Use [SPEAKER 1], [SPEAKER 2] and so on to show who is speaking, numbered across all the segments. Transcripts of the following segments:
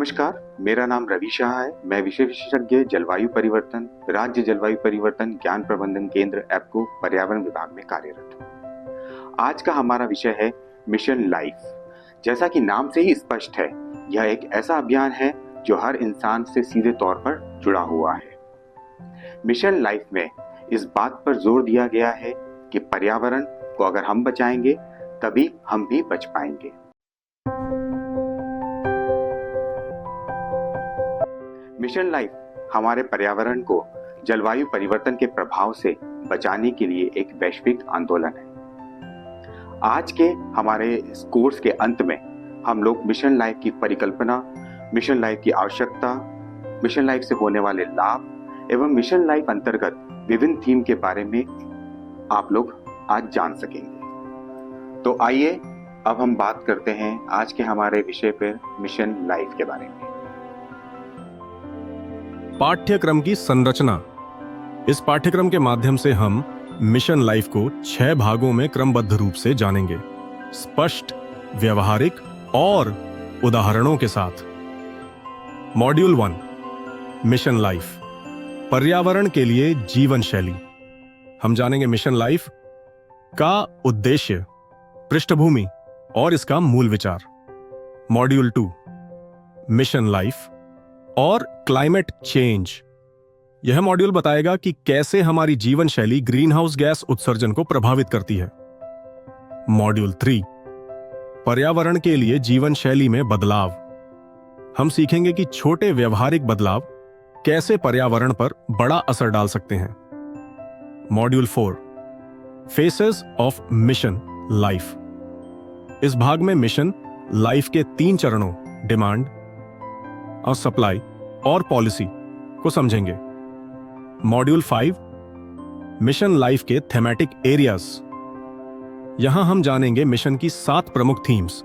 [SPEAKER 1] नमस्कार, मेरा नाम रवि शाह है। मैं विषय विशेषज्ञ जलवायु परिवर्तन, राज्य जलवायु परिवर्तन ज्ञान प्रबंधन केंद्र एप्को पर्यावरण विभाग में कार्यरत हूँ। आज का हमारा विषय है मिशन लाइफ। जैसा कि नाम से ही स्पष्ट है, यह एक ऐसा अभियान है जो हर इंसान से सीधे तौर पर जुड़ा हुआ है। मिशन लाइफ में इस बात पर जोर दिया गया है कि पर्यावरण को अगर हम बचाएंगे तभी हम भी बच पाएंगे। मिशन लाइफ हमारे पर्यावरण को जलवायु परिवर्तन के प्रभाव से बचाने के लिए एक वैश्विक आंदोलन है। आज के हमारे इस कोर्स के अंत में हम लोग मिशन लाइफ की परिकल्पना, मिशन लाइफ की आवश्यकता, मिशन लाइफ से होने वाले लाभ एवं मिशन लाइफ अंतर्गत विभिन्न थीम के बारे में आप लोग आज जान सकेंगे। तो आइए अब हम बात करते हैं आज के हमारे विषय पर मिशन लाइफ के बारे में।
[SPEAKER 2] पाठ्यक्रम की संरचना। इस पाठ्यक्रम के माध्यम से हम मिशन लाइफ को 6 भागों में क्रमबद्ध रूप से जानेंगे, स्पष्ट, व्यवहारिक और उदाहरणों के साथ। मॉड्यूल 1, मिशन लाइफ, पर्यावरण के लिए जीवन शैली। हम जानेंगे मिशन लाइफ का उद्देश्य, पृष्ठभूमि और इसका मूल विचार। मॉड्यूल 2, मिशन लाइफ और क्लाइमेट चेंज। यह मॉड्यूल बताएगा कि कैसे हमारी जीवन शैली ग्रीन हाउस गैस उत्सर्जन को प्रभावित करती है। मॉड्यूल 3, पर्यावरण के लिए जीवन शैली में बदलाव। हम सीखेंगे कि छोटे व्यवहारिक बदलाव कैसे पर्यावरण पर बड़ा असर डाल सकते हैं। Module 4, faces of mission life. इस भाग में मिशन लाइफ के 3 चरणों, डिमांड और सप्लाई और पॉलिसी को समझेंगे। मॉड्यूल 5, मिशन लाइफ के थेमैटिक एरियाज। यहां हम जानेंगे मिशन की 7 प्रमुख थीम्स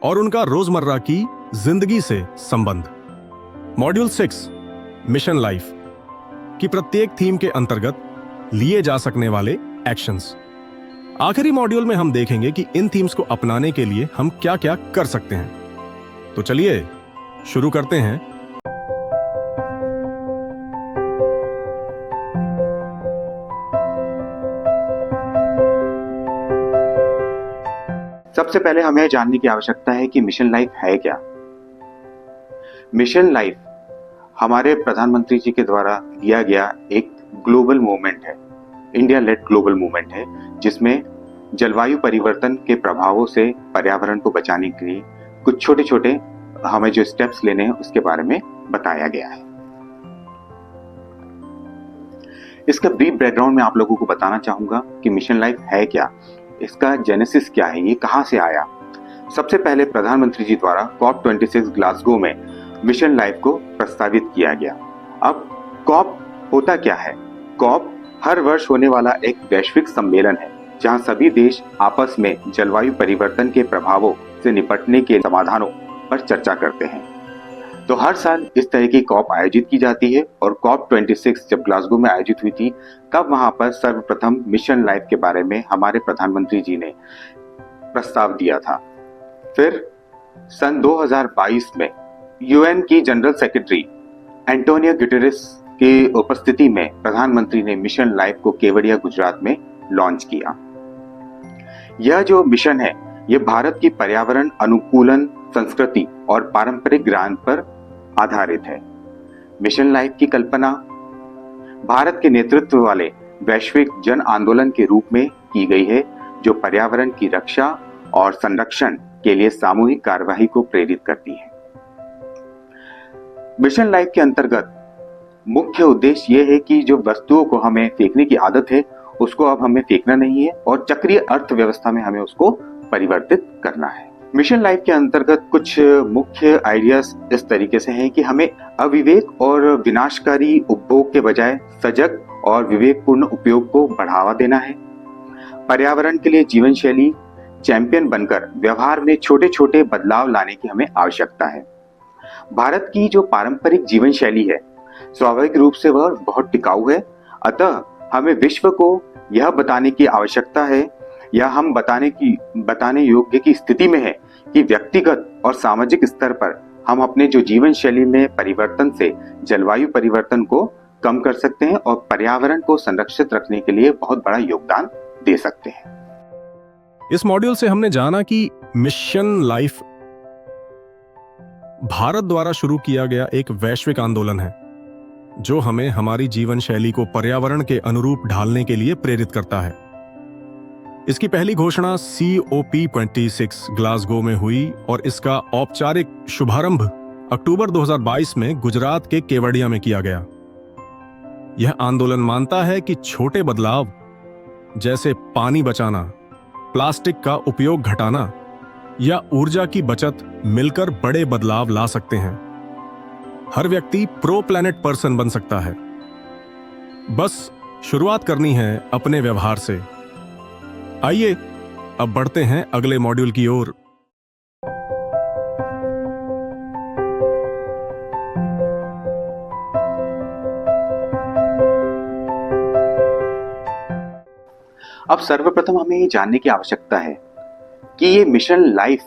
[SPEAKER 2] और उनका रोजमर्रा की जिंदगी से संबंध। मॉड्यूल 6, मिशन लाइफ की प्रत्येक थीम के अंतर्गत लिए जा सकने वाले एक्शंस। आखिरी मॉड्यूल में हम देखेंगे कि इन थीम्स को अपनाने के लिए हम क्या क्या कर सकते हैं। तो चलिए शुरू करते हैं।
[SPEAKER 1] सबसे पहले हमें जानने की आवश्यकता है कि मिशन लाइफ है क्या। मिशन लाइफ हमारे प्रधानमंत्री जी के द्वारा दिया गया एक ग्लोबल मूवमेंट है, इंडिया लेड ग्लोबल मूवमेंट है, जिसमें जलवायु परिवर्तन के प्रभावों से पर्यावरण को बचाने के लिए कुछ छोटे छोटे हमें जो स्टेप्स लेने हैं उसके बारे में बताया गया है। इसका ब्रीफ बैकग्राउंड में आप लोगों को बताना चाहूंगा कि मिशन लाइफ है क्या, इसका जेनेसिस क्या है, ये कहां से आया। सबसे पहले प्रधानमंत्री जी द्वारा COP26 ग्लासगो में मिशन लाइफ को प्रस्तावित किया गया। अब कॉप होता क्या है? कॉप हर वर्ष होने वाला एक वैश्विक सम्मेलन है जहां सभी देश आपस में जलवायु परिवर्तन के प्रभावों से निपटने के समाधानों पर चर्चा करते हैं। तो हर साल इस तरह की कॉप आयोजित की जाती है और COP26 जब ग्लासगो में आयोजित हुई थी, तब वहां पर सर्वप्रथम मिशन लाइफ के बारे में हमारे प्रधानमंत्री जी ने प्रस्ताव दिया था। फिर सन 2022 में यूएन की जनरल सेक्रेटरी एंटोनियो गुटेरेस की उपस्थिति में प्रधानमंत्री ने मिशन लाइफ को केवड़िया, गुजरात में लॉन्च किया। यह जो मिशन है, यह भारत की पर्यावरण अनुकूलन संस्कृति और पारंपरिक ज्ञान पर आधारित है। मिशन लाइफ की कल्पना भारत के नेतृत्व वाले वैश्विक जन आंदोलन के रूप में की गई है, जो पर्यावरण की रक्षा और संरक्षण के लिए सामूहिक कार्यवाही को प्रेरित करती है। मिशन लाइफ के अंतर्गत मुख्य उद्देश्य यह है कि जो वस्तुओं को हमें फेंकने की आदत है, उसको अब हमें फेंकना नहीं है और चक्रीय अर्थव्यवस्था में हमें उसको परिवर्तित करना है। मिशन लाइफ के अंतर्गत कुछ मुख्य आइडियाज इस तरीके से हैं कि हमें अविवेक और विनाशकारी उपभोग के बजाय सजग और विवेकपूर्ण उपयोग को बढ़ावा देना है। पर्यावरण के लिए जीवन शैली चैंपियन बनकर व्यवहार में छोटे छोटे बदलाव लाने की हमें आवश्यकता है। भारत की जो पारंपरिक जीवन शैली है, स्वाभाविक रूप से वह बहुत टिकाऊ है, अतः हमें विश्व को यह बताने की आवश्यकता है या हम बताने योग्य की स्थिति में है कि व्यक्तिगत और सामाजिक स्तर पर हम अपने जो जीवन शैली में परिवर्तन से जलवायु परिवर्तन को कम कर सकते हैं और पर्यावरण को संरक्षित रखने के लिए बहुत बड़ा योगदान दे सकते हैं।
[SPEAKER 2] इस मॉड्यूल से हमने जाना कि मिशन लाइफ भारत द्वारा शुरू किया गया एक वैश्विक आंदोलन है जो हमें हमारी जीवन शैली को पर्यावरण के अनुरूप ढालने के लिए प्रेरित करता है। इसकी पहली घोषणा COP26 ग्लासगो में हुई और इसका औपचारिक शुभारंभ अक्टूबर 2022 में गुजरात के केवड़िया में किया गया। यह आंदोलन मानता है कि छोटे बदलाव जैसे पानी बचाना, प्लास्टिक का उपयोग घटाना या ऊर्जा की बचत मिलकर बड़े बदलाव ला सकते हैं। हर व्यक्ति प्रो प्लैनेट पर्सन बन सकता है। बस शुरुआत करनी है अपने व्यवहार से। आइए अब बढ़ते हैं अगले मॉड्यूल की ओर।
[SPEAKER 1] अब सर्वप्रथम हमें ये जानने की आवश्यकता है कि ये मिशन लाइफ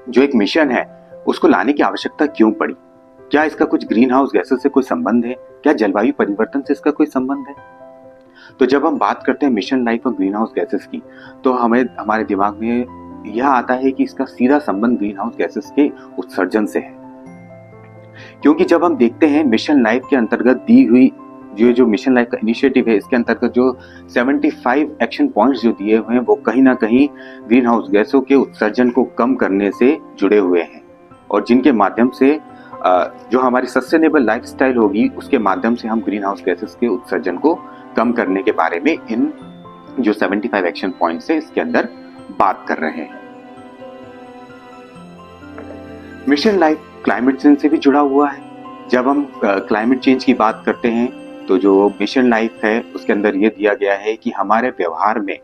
[SPEAKER 1] जो एक मिशन है उसको लाने की आवश्यकता क्यों पड़ी। क्या इसका कुछ ग्रीन हाउस गैसेस से कोई संबंध है? क्या जलवायु परिवर्तन से इसका कोई संबंध है? तो जब हम बात करते हैं मिशन लाइफ और ग्रीन हाउस गैसेस की तो हमें हमारे दिमाग में यह आता है कि इसका सीधा संबंध ग्रीन हाउस गैसेस के उत्सर्जन से है। क्योंकि जब हम देखते हैं मिशन लाइफ के अंतर्गत दी हुई जो मिशन लाइफ का इनिशिएटिव है, इसके अंतर्गत जो 75 एक्शन पॉइंट्स जो दिए हुए हैं वो कहीं ना कहीं ग्रीन हाउस गैसों के उत्सर्जन को कम करने से जुड़े हुए हैं और जिनके माध्यम से जो हमारी सस्टेनेबल लाइफस्टाइल होगी उसके माध्यम से हम ग्रीन हाउस गैसेस के उत्सर्जन को कम करने के बारे में इन जो 75 एक्शन पॉइंट्स है इसके अंदर बात कर रहे हैं। मिशन लाइफ क्लाइमेट चेंज से भी जुड़ा हुआ है। जब हम क्लाइमेट चेंज की बात करते हैं तो जो मिशन लाइफ है उसके अंदर ये दिया गया है कि हमारे व्यवहार में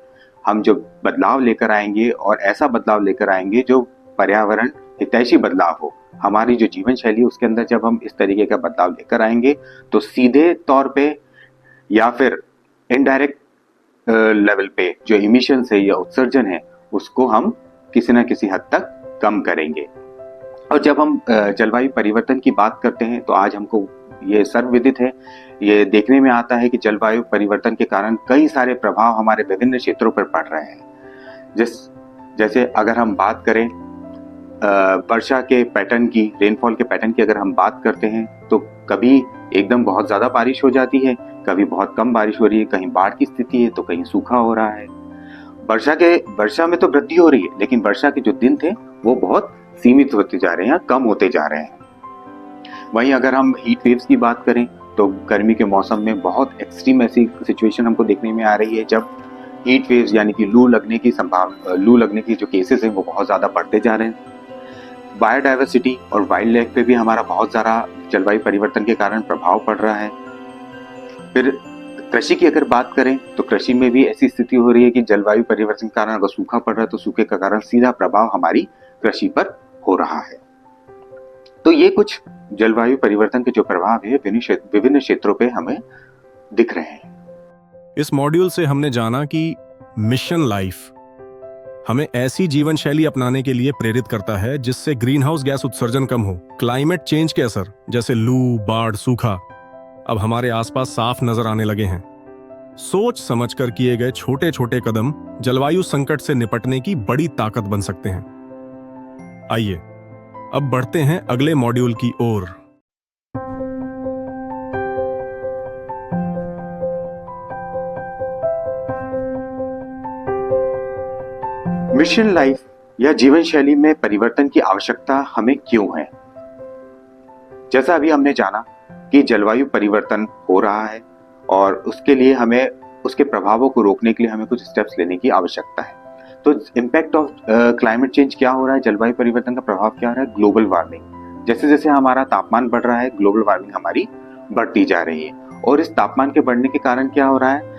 [SPEAKER 1] हम जो बदलाव लेकर आएंगे और ऐसा बदलाव लेकर आएंगे जो पर्यावरण हितैषी बदलाव हो। हमारी जो जीवन शैली है उसके अंदर जब हम इस तरीके का बदलाव लेकर आएंगे तो सीधे तौर पे या फिर इनडायरेक्ट लेवल पे जो इमिशंस है या उत्सर्जन है उसको हम किसी न किसी हद तक कम करेंगे। और जब हम जलवायु परिवर्तन की बात करते हैं तो आज हमको ये सर्वविदित है, ये देखने में आता है कि जलवायु परिवर्तन के कारण कई सारे प्रभाव हमारे विभिन्न क्षेत्रों पर पड़ रहे हैं। जैसे अगर हम बात करें वर्षा के पैटर्न की, रेनफॉल के पैटर्न की अगर हम बात करते हैं तो कभी एकदम बहुत ज्यादा बारिश हो जाती है, कभी बहुत कम बारिश हो रही है, कहीं बाढ़ की स्थिति है तो कहीं सूखा हो रहा है। वर्षा में तो वृद्धि हो रही है लेकिन वर्षा के जो दिन थे वो बहुत सीमित होते जा रहे हैं, कम होते जा रहे हैं। वहीं अगर हम हीट वेव्स की बात करें तो गर्मी के मौसम में बहुत एक्सट्रीम ऐसी सिचुएशन हमको देखने में आ रही है जब हीट वेव्स यानी कि लू लगने की जो केसेस हैं वो बहुत ज्यादा बढ़ते जा रहे हैं। बायोडाइवर्सिटी और वाइल्ड लाइफ पे भी हमारा बहुत सारा जलवायु परिवर्तन के कारण प्रभाव पड़ रहा है। फिर कृषि की अगर बात करें तो कृषि में भी ऐसी स्थिति हो रही है कि जलवायु परिवर्तन के कारण अगर सूखा पड़ रहा है तो सूखे का कारण सीधा प्रभाव हमारी कृषि पर हो रहा है। तो ये कुछ जलवायु परिवर्तन के जो प्रभाव है विभिन्न क्षेत्रों पे हमें दिख रहे हैं।
[SPEAKER 2] इस मॉड्यूल से हमने जाना कि मिशन लाइफ हमें ऐसी जीवन शैली अपनाने के लिए प्रेरित करता है जिससे ग्रीन हाउस गैस उत्सर्जन कम हो। क्लाइमेट चेंज के असर जैसे लू, बाढ़, सूखा अब हमारे आसपास साफ नजर आने लगे हैं। सोच समझकर किए गए छोटे छोटे कदम जलवायु संकट से निपटने की बड़ी ताकत बन सकते हैं। आइए अब बढ़ते हैं अगले मॉड्यूल की ओर।
[SPEAKER 1] मिशन लाइफ या जीवन शैली में परिवर्तन की आवश्यकता हमें क्यों है? जैसा अभी हमने जाना कि जलवायु परिवर्तन हो रहा है और उसके लिए हमें उसके प्रभावों को रोकने के लिए हमें कुछ स्टेप्स लेने की आवश्यकता है। तो इम्पैक्ट ऑफ क्लाइमेट चेंज क्या हो रहा है, जलवायु परिवर्तन का प्रभाव क्या हो रहा है? Global warming. जैसे जैसे हमारा तापमान बढ़ रहा है ग्लोबल वार्मिंग हमारी बढ़ती जा रही है और इस तापमान के बढ़ने के कारण क्या हो रहा है,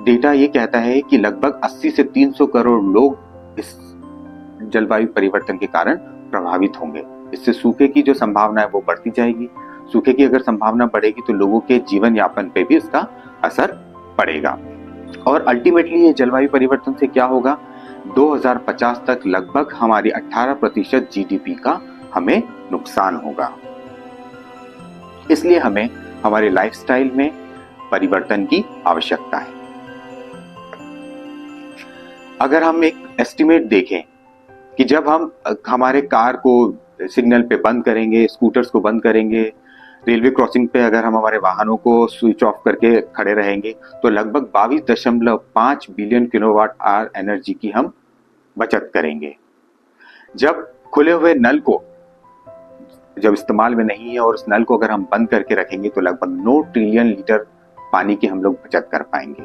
[SPEAKER 1] डेटा ये कहता है कि लगभग 80 से 300 करोड़ लोग इस जलवायु परिवर्तन के कारण प्रभावित होंगे। इससे सूखे की जो संभावना है वो बढ़ती जाएगी। सूखे की अगर संभावना बढ़ेगी तो लोगों के जीवन यापन पे भी इसका असर पड़ेगा और अल्टीमेटली ये जलवायु परिवर्तन से क्या होगा, 2050 तक लगभग हमारी 18% GDP का हमें नुकसान होगा। इसलिए हमें हमारे लाइफस्टाइल में परिवर्तन की आवश्यकता है। अगर हम एक एस्टिमेट देखें कि जब हम हमारे कार को सिग्नल पे बंद करेंगे, स्कूटर्स को बंद करेंगे, रेलवे क्रॉसिंग पे अगर हम हमारे वाहनों को स्विच ऑफ करके खड़े रहेंगे, तो लगभग 22.5 बिलियन किलोवाट आवर एनर्जी की हम बचत करेंगे। जब खुले हुए नल को जब इस्तेमाल में नहीं है और उस नल को अगर हम बंद करके रखेंगे तो लगभग 9 ट्रिलियन लीटर पानी की हम लोग बचत कर पाएंगे।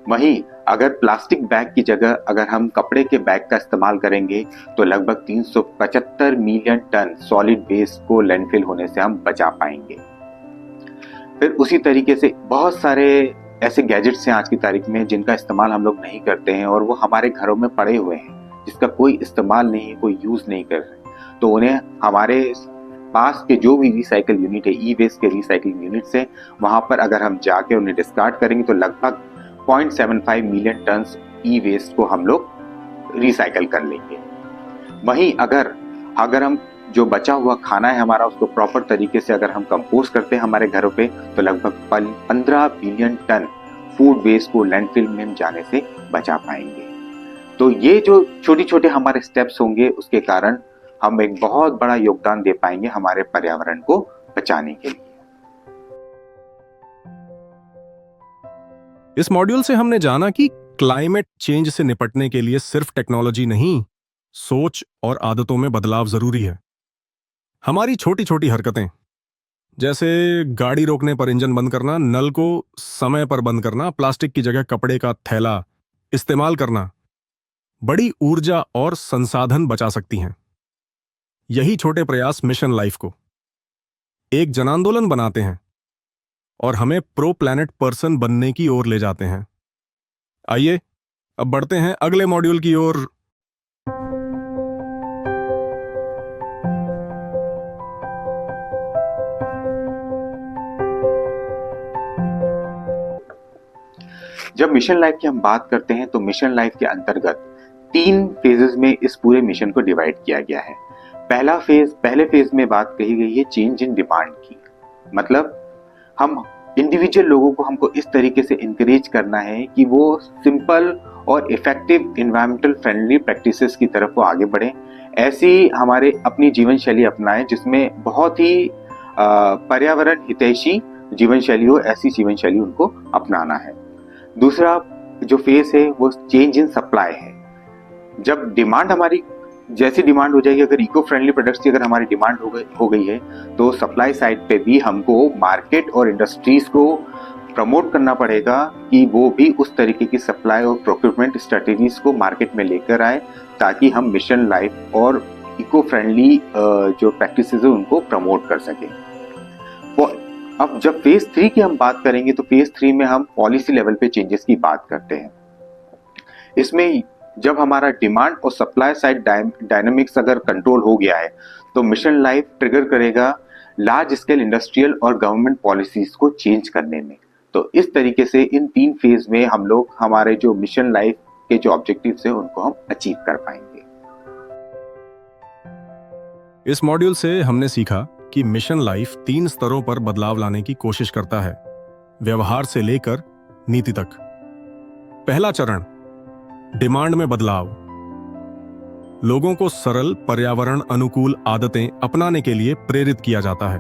[SPEAKER 1] वहीं अगर प्लास्टिक बैग की जगह अगर हम कपड़े के बैग का इस्तेमाल करेंगे तो लगभग 375 मिलियन टन सॉलिड वेस्ट को लैंडफिल होने से हम बचा पाएंगे। फिर उसी तरीके से बहुत सारे ऐसे गैजेट्स हैं आज की तारीख में जिनका इस्तेमाल हम लोग नहीं करते हैं और वो हमारे घरों में पड़े हुए हैं, जिसका कोई इस्तेमाल नहीं है, कोई यूज नहीं कर रहे, तो उन्हें हमारे पास के जो भी रिसाइकल यूनिट है, ई वेस्ट के रिसाइकलिंग यूनिट है, वहां पर अगर हम जाके उन्हें डिस्कार्ड करेंगे तो लगभग 0.75 मिलियन टन ई वेस्ट को हम लोग रिसाइकल कर लेंगे। वहीं अगर हम जो बचा हुआ खाना है हमारा उसको प्रॉपर तरीके से अगर हम कंपोस्ट करते हैं हमारे घरों पे तो लगभग 15 बिलियन टन फूड वेस्ट को लैंडफिल में जाने से बचा पाएंगे। तो ये जो छोटी छोटे हमारे स्टेप्स होंगे उसके कारण हम एक बहुत बड़ा योगदान दे पाएंगे हमारे पर्यावरण को बचाने के लिए।
[SPEAKER 2] इस मॉड्यूल से हमने जाना कि क्लाइमेट चेंज से निपटने के लिए सिर्फ टेक्नोलॉजी नहीं, सोच और आदतों में बदलाव जरूरी है। हमारी छोटी छोटी हरकतें, जैसे गाड़ी रोकने पर इंजन बंद करना, नल को समय पर बंद करना, प्लास्टिक की जगह कपड़े का थैला इस्तेमाल करना, बड़ी ऊर्जा और संसाधन बचा सकती हैं। यही छोटे प्रयास मिशन लाइफ को एक जनांदोलन बनाते हैं और हमें प्रो प्लैनेट पर्सन बनने की ओर ले जाते हैं। आइए अब बढ़ते हैं अगले मॉड्यूल की ओर।
[SPEAKER 1] जब मिशन लाइफ की हम बात करते हैं तो मिशन लाइफ के अंतर्गत 3 फेजेस में इस पूरे मिशन को डिवाइड किया गया है। पहले फेज में बात कही गई है चेंज इन डिमांड की, मतलब हम इंडिविजुअल लोगों को हमको इस तरीके से इंकरेज करना है कि वो सिंपल और इफेक्टिव एनवायरमेंटल फ्रेंडली प्रैक्टिसेस की तरफ वो आगे बढ़ें, ऐसी हमारे अपनी जीवन शैली अपनाएं जिसमें बहुत ही पर्यावरण हितैषी जीवन शैली हो, ऐसी जीवन शैली उनको अपनाना है। दूसरा जो फेज है वो चेंज इन सप्लाई है। जब डिमांड हमारी जैसी डिमांड हो जाएगी, अगर इको फ्रेंडली प्रोडक्ट्स की अगर हमारी डिमांड हो गई है तो सप्लाई साइड पे भी हमको मार्केट और इंडस्ट्रीज को प्रमोट करना पड़ेगा कि वो भी उस तरीके की सप्लाई और प्रोक्योरमेंट स्ट्रेटेजीज को मार्केट में लेकर आए ताकि हम मिशन लाइफ और इको फ्रेंडली जो प्रैक्टिसेस है उनको प्रमोट कर सकें। अब जब फेज 3 की हम बात करेंगे तो फेज 3 में हम पॉलिसी लेवल पे चेंजेस की बात करते हैं। इसमें जब हमारा डिमांड और सप्लाई साइड डायनामिक्स अगर कंट्रोल हो गया है तो मिशन लाइफ ट्रिगर करेगा लार्ज स्केल इंडस्ट्रियल और गवर्नमेंट पॉलिसीज को चेंज करने में। तो इस तरीके से इन 3 फेज में हम लोग हमारे जो मिशन लाइफ के जो ऑब्जेक्टिव्स है उनको हम अचीव कर पाएंगे।
[SPEAKER 2] इस मॉड्यूल से हमने सीखा कि मिशन लाइफ 3 स्तरों पर बदलाव लाने की कोशिश करता है, व्यवहार से लेकर नीति तक। पहला चरण, डिमांड में बदलाव। लोगों को सरल पर्यावरण अनुकूल आदतें अपनाने के लिए प्रेरित किया जाता है।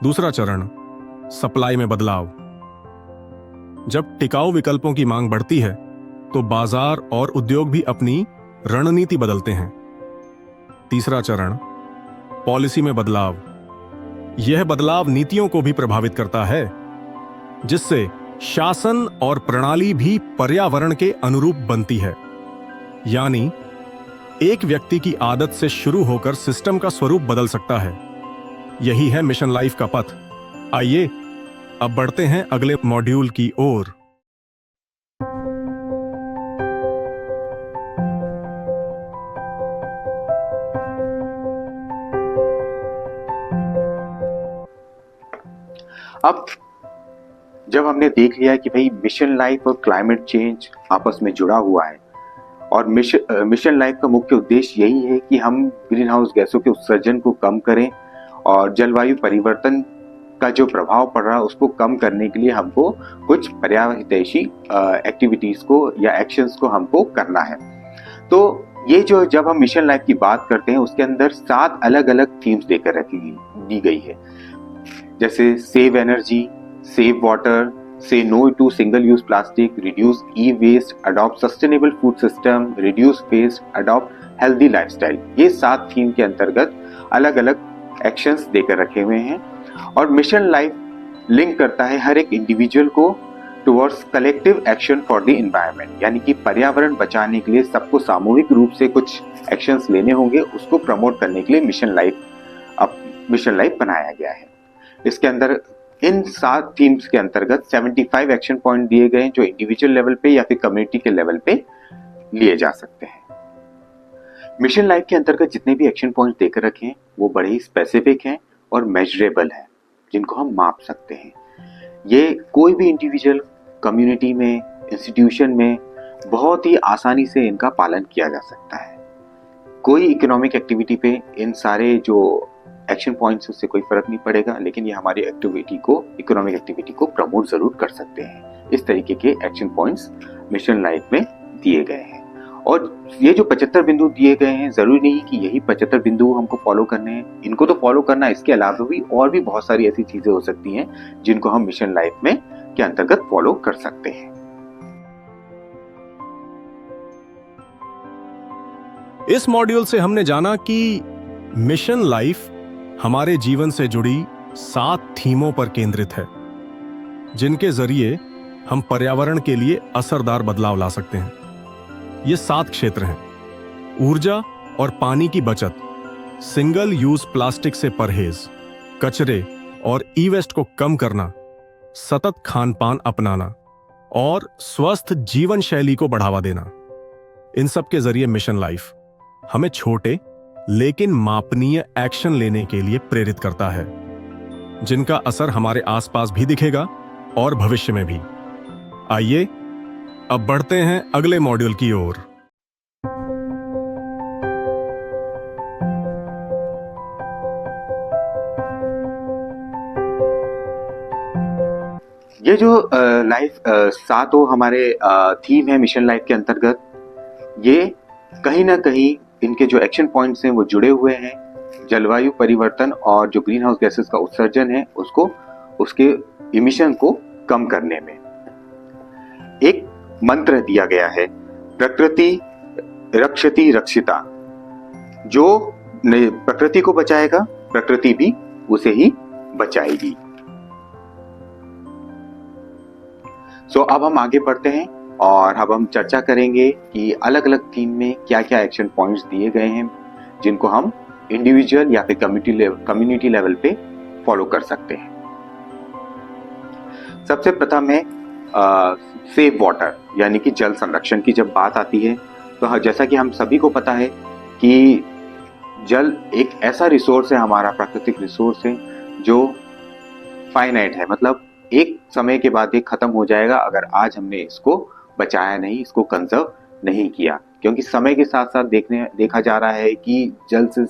[SPEAKER 2] दूसरा चरण, सप्लाई में बदलाव। जब टिकाऊ विकल्पों की मांग बढ़ती है तो बाजार और उद्योग भी अपनी रणनीति बदलते हैं। तीसरा चरण, पॉलिसी में बदलाव। यह बदलाव नीतियों को भी प्रभावित करता है, जिससे शासन और प्रणाली भी पर्यावरण के अनुरूप बनती है। यानी एक व्यक्ति की आदत से शुरू होकर सिस्टम का स्वरूप बदल सकता है। यही है मिशन लाइफ का पथ। आइए अब बढ़ते हैं अगले मॉड्यूल की ओर।
[SPEAKER 1] अब जब हमने देख लिया कि भाई मिशन लाइफ और क्लाइमेट चेंज आपस में जुड़ा हुआ है और मिशन लाइफ का मुख्य उद्देश्य यही है कि हम ग्रीन हाउस गैसों के उत्सर्जन को कम करें और जलवायु परिवर्तन का जो प्रभाव पड़ रहा है उसको कम करने के लिए हमको कुछ पर्यावरण हितैषी एक्टिविटीज को या एक्शंस को हमको करना है। तो ये जो जब हम मिशन लाइफ की बात करते हैं उसके अंदर 7 अलग अलग थीम्स देकर दी गई है, जैसे save energy, save water, say no to single use plastic, reduce e waste, adopt sustainable food system, reduce waste, adopt healthy lifestyle. ये 7 थीम के अंतर्गत अलग अलग एक्शंस देकर रखे हुए हैं और मिशन लाइफ लिंक करता है हर एक इंडिविजुअल को towards collective action for the environment, यानी कि पर्यावरण बचाने के लिए सबको सामूहिक रूप से कुछ एक्शंस लेने होंगे, उसको प्रमोट करने के लिए मिशन लाइफ बनाया गया है। इसके अंदर इन 7 थीम्स के अंतर्गत 75 एक्शन पॉइंट दिए गए हैं जो इंडिविजुअल लेवल पे या फिर कम्युनिटी के लेवल पे लिए जा सकते हैं। मिशन लाइफ के अंतर्गत जितने भी एक्शन पॉइंट देकर रखे हैं वो बड़े ही स्पेसिफिक हैं और मेजरेबल हैं, जिनको हम माप सकते हैं। ये कोई भी इंडिविजुअल, कम्युनिटी में, इंस्टीट्यूशन में बहुत ही आसानी से इनका पालन किया जा सकता है। कोई इकोनॉमिक एक्टिविटी पे इन सारे जो एक्शन पॉइंट्स उससे कोई फर्क नहीं पड़ेगा, लेकिन ये हमारी इकोनॉमिक एक्टिविटी को प्रमोट जरूर कर सकते हैं। इस तरीके के एक्शन पॉइंट्स मिशन लाइफ में दिए गए हैं और ये जो 75 बिंदु दिए गए हैं, जरूरी नहीं कि यही 75 बिंदु हमको फॉलो करने हैं, इनको तो फॉलो करना है, इसके अलावा भी और भी बहुत सारी ऐसी चीजें हो सकती हैं जिनको हम मिशन लाइफ में के अंतर्गत फॉलो कर सकते हैं।
[SPEAKER 2] इस मॉड्यूल से हमने जाना कि मिशन लाइफ हमारे जीवन से जुड़ी 7 थीमों पर केंद्रित है, जिनके जरिए हम पर्यावरण के लिए असरदार बदलाव ला सकते हैं। ये 7 क्षेत्र हैं: ऊर्जा और पानी की बचत, सिंगल यूज प्लास्टिक से परहेज, कचरे और ई वेस्ट को कम करना, सतत खान पान अपनाना और स्वस्थ जीवन शैली को बढ़ावा देना। इन सब के जरिए मिशन लाइफ हमें छोटे लेकिन मापनीय एक्शन लेने के लिए प्रेरित करता है, जिनका असर हमारे आसपास भी दिखेगा और भविष्य में भी। आइए अब बढ़ते हैं अगले मॉड्यूल की ओर।
[SPEAKER 1] ये जो लाइफ 7 हमारे थीम है मिशन लाइफ के अंतर्गत, ये कहीं ना कहीं इनके जो एक्शन पॉइंट्स हैं वो जुड़े हुए हैं जलवायु परिवर्तन और जो ग्रीन हाउस गैसेस का उत्सर्जन है उसके इमिशन को कम करने में। एक मंत्र दिया गया है, प्रकृति रक्षति रक्षिता। जो प्रकृति को बचाएगा प्रकृति भी उसे ही बचाएगी। अब हम आगे बढ़ते हैं और अब हम चर्चा करेंगे कि अलग अलग थीम में क्या क्या एक्शन पॉइंट्स दिए गए हैं जिनको हम इंडिविजुअल या फिर कम्युनिटी लेवल पे फॉलो कर सकते हैं। सबसे प्रथम है सेव वाटर, यानी कि जल संरक्षण की जब बात आती है तो जैसा कि हम सभी को पता है कि जल एक ऐसा रिसोर्स है, हमारा प्राकृतिक रिसोर्स है जो फाइनाइट है, मतलब एक समय के बाद ये खत्म हो जाएगा अगर आज हमने इसको बचाया नहीं, इसको कंजर्व नहीं किया। क्योंकि समय के साथ साथ देखा जा रहा है कि जल से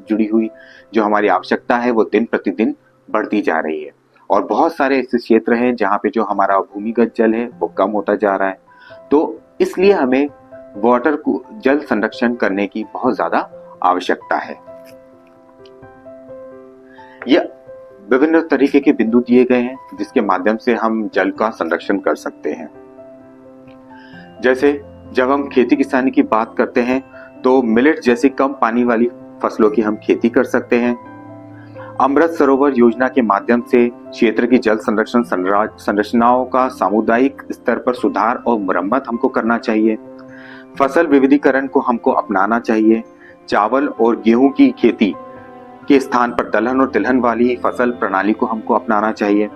[SPEAKER 1] जुड़ी हुई जो हमारी आवश्यकता है वो दिन प्रतिदिन बढ़ती जा रही है और बहुत सारे ऐसे क्षेत्र हैं जहाँ पे जो हमारा भूमिगत जल है वो कम होता जा रहा है। तो इसलिए हमें वाटर को जल संरक्षण करने की बहुत ज्यादा आवश्यकता है। यह विभिन्न तरीके के बिंदु दिए गए हैं जिसके माध्यम से हम जल का संरक्षण कर सकते हैं। जैसे जब हम खेती किसानी की बात करते हैं तो मिलेट जैसी कम पानी वाली फसलों की हम खेती कर सकते हैं। अमृत सरोवर योजना के माध्यम से क्षेत्र की जल संरक्षण संरचनाओं का सामुदायिक स्तर पर सुधार और मरम्मत हमको करना चाहिए। फसल विविधीकरण को हमको अपनाना चाहिए। चावल और गेहूं की खेती के स्थान पर दलहन और तिलहन वाली फसल प्रणाली को हमको अपनाना चाहिए।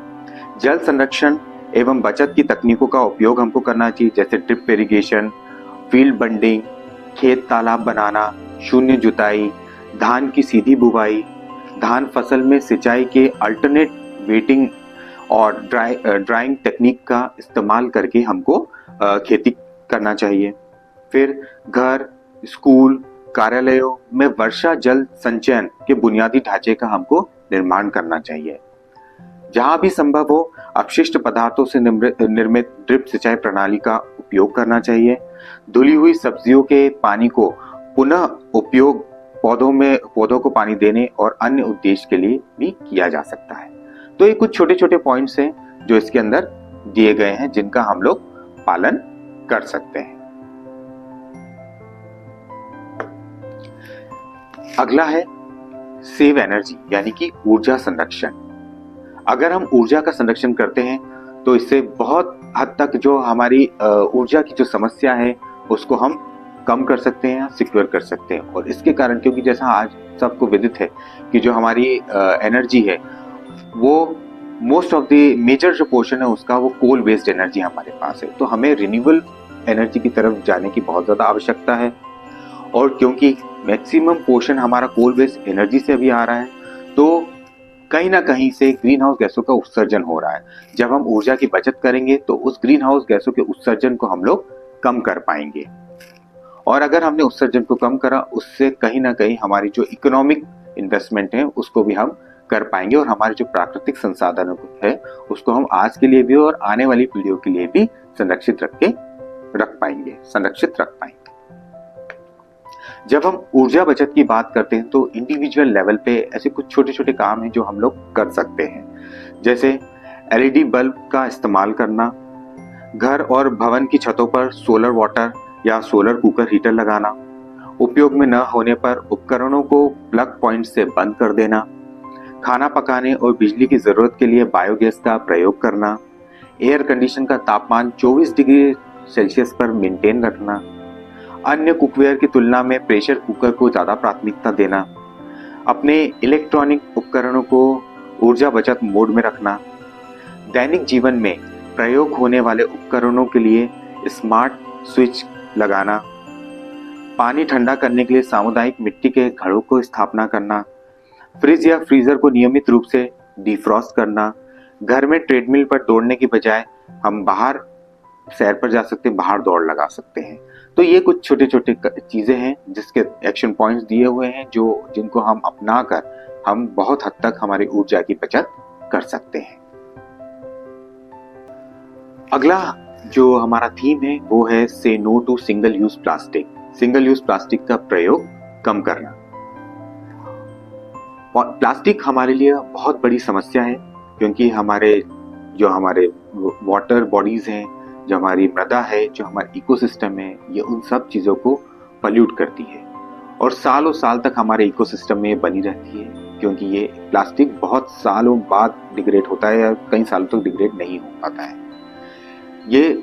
[SPEAKER 1] जल संरक्षण एवं बचत की तकनीकों का उपयोग हमको करना चाहिए, जैसे ड्रिप इरिगेशन, फील्ड बंडिंग, खेत तालाब बनाना, शून्य जुताई, धान की सीधी बुवाई, धान फसल में सिंचाई के अल्टरनेट वेटिंग और ड्राइंग तकनीक का इस्तेमाल करके हमको खेती करना चाहिए। फिर घर, स्कूल, कार्यालयों में वर्षा जल संचयन के बुनियादी ढांचे का हमको निर्माण करना चाहिए। जहां भी संभव हो अपशिष्ट पदार्थों से निर्मित ड्रिप सिंचाई प्रणाली का उपयोग करना चाहिए। धुली हुई सब्जियों के पानी को पुनः उपयोग पौधों को पानी देने और अन्य उद्देश्य के लिए भी किया जा सकता है। तो ये कुछ छोटे छोटे पॉइंट्स हैं जो इसके अंदर दिए गए हैं जिनका हम लोग पालन कर सकते हैं। अगला है सेव एनर्जी यानी कि ऊर्जा संरक्षण। अगर हम ऊर्जा का संरक्षण करते हैं तो इससे बहुत हद तक जो हमारी ऊर्जा की जो समस्या है उसको हम कम कर सकते हैं, सिक्योर कर सकते हैं। और इसके कारण, क्योंकि जैसा आज सबको विदित है कि जो हमारी एनर्जी है वो मोस्ट ऑफ द मेजर जो पोर्शन है उसका वो कोल बेस्ड एनर्जी हमारे पास है, तो हमें रिन्यूएबल एनर्जी की तरफ जाने की बहुत ज़्यादा आवश्यकता है। और क्योंकि मैक्सिमम पोर्शन हमारा कोल बेस्ड एनर्जी से भी आ रहा है तो कहीं ना कहीं से ग्रीन हाउस गैसों का उत्सर्जन हो रहा है। जब हम ऊर्जा की बचत करेंगे तो उस ग्रीन हाउस गैसों के उत्सर्जन को हम लोग कम कर पाएंगे। और अगर हमने उत्सर्जन को कम करा उससे कहीं ना कहीं हमारी जो इकोनॉमिक इन्वेस्टमेंट है उसको भी हम कर पाएंगे और हमारे जो प्राकृतिक संसाधनों है उसको हम आज के लिए भी और आने वाली पीढ़ियों के लिए भी संरक्षित रख पाएंगे। जब हम ऊर्जा बचत की बात करते हैं तो इंडिविजुअल लेवल पे ऐसे कुछ छोटे छोटे काम हैं जो हम लोग कर सकते हैं, जैसे एलईडी बल्ब का इस्तेमाल करना, घर और भवन की छतों पर सोलर वाटर या सोलर कुकर हीटर लगाना, उपयोग में न होने पर उपकरणों को प्लग पॉइंट से बंद कर देना, खाना पकाने और बिजली की जरूरत के लिए बायोगैस का प्रयोग करना, एयर कंडीशन का तापमान 24 डिग्री सेल्सियस पर मेंटेन रखना, अन्य कुकवेयर की तुलना में प्रेशर कुकर को ज़्यादा प्राथमिकता देना, अपने इलेक्ट्रॉनिक उपकरणों को ऊर्जा बचत मोड में रखना, दैनिक जीवन में प्रयोग होने वाले उपकरणों के लिए स्मार्ट स्विच लगाना, पानी ठंडा करने के लिए सामुदायिक मिट्टी के घड़ों को स्थापना करना, फ्रिज या फ्रीजर को नियमित रूप से डिफ्रॉस्ट करना, घर में ट्रेडमिल पर दौड़ने की बजाय हम बाहर सैर पर जा सकते हैं, बाहर दौड़ लगा सकते हैं। तो ये कुछ छोटे छोटे चीजें हैं जिसके एक्शन पॉइंट्स दिए हुए हैं जिनको हम अपना कर हम बहुत हद तक हमारी ऊर्जा की बचत कर सकते हैं। अगला जो हमारा थीम है वो है say no to single use plastic. Single use plastic का प्रयोग कम करना। प्लास्टिक हमारे लिए बहुत बड़ी समस्या है क्योंकि हमारे वाटर बॉडीज हैं, जो हमारी मृदा है, जो हमारा इकोसिस्टम है, ये उन सब चीज़ों को पल्यूट करती है और सालों साल तक हमारे इकोसिस्टम में बनी रहती है क्योंकि ये प्लास्टिक बहुत सालों बाद डिग्रेड होता है या कई सालों तक डिग्रेड नहीं हो पाता है। ये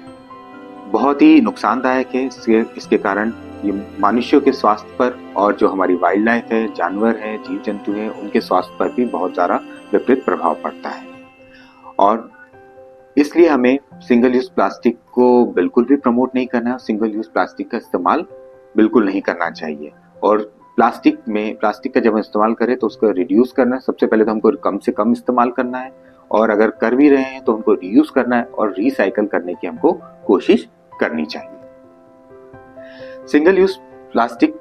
[SPEAKER 1] बहुत ही नुकसानदायक है। इसके कारण ये मनुष्यों के स्वास्थ्य पर और जो हमारी वाइल्ड लाइफ है, जानवर है, जीव जंतु है, उनके स्वास्थ्य पर भी बहुत ज़्यादा विपरीत प्रभाव पड़ता है। और इसलिए हमें सिंगल यूज प्लास्टिक को बिल्कुल भी प्रमोट नहीं करना है। सिंगल यूज प्लास्टिक का इस्तेमाल बिल्कुल नहीं करना चाहिए। और प्लास्टिक का जब हम इस्तेमाल करें तो उसको रिड्यूस करना है। सबसे पहले तो हमको कम से कम इस्तेमाल करना है और अगर कर भी रहे हैं तो उनको रीयूज करना है और रिसाइकल करने की हमको कोशिश करनी चाहिए। सिंगल यूज प्लास्टिक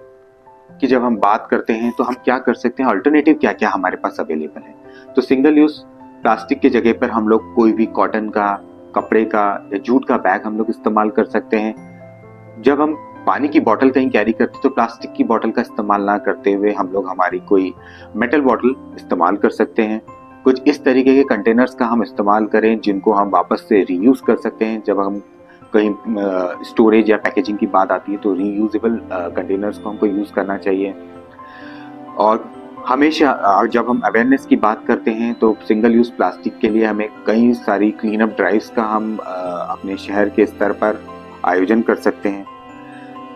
[SPEAKER 1] की जब हम बात करते हैं तो हम क्या कर सकते हैं, अल्टरनेटिव क्या क्या हमारे पास अवेलेबल है। तो सिंगल यूज प्लास्टिक की जगह पर हम लोग कोई भी कॉटन का, कपड़े का या जूट का बैग हम लोग इस्तेमाल कर सकते हैं। जब हम पानी की बोतल कहीं कैरी करते तो प्लास्टिक की बोतल का इस्तेमाल ना करते हुए हम लोग हमारी कोई मेटल बोतल इस्तेमाल कर सकते हैं। कुछ इस तरीके के कंटेनर्स का हम इस्तेमाल करें जिनको हम वापस से रीयूज कर सकते हैं। जब हम कहीं स्टोरेज या पैकेजिंग की बात आती है तो रीयूजेबल कंटेनर्स को हमको यूज करना चाहिए। और हमेशा जब हम अवेयरनेस की बात करते हैं तो सिंगल यूज प्लास्टिक के लिए हमें कई सारी क्लीन अप ड्राइव्स का हम अपने शहर के स्तर पर आयोजन कर सकते हैं।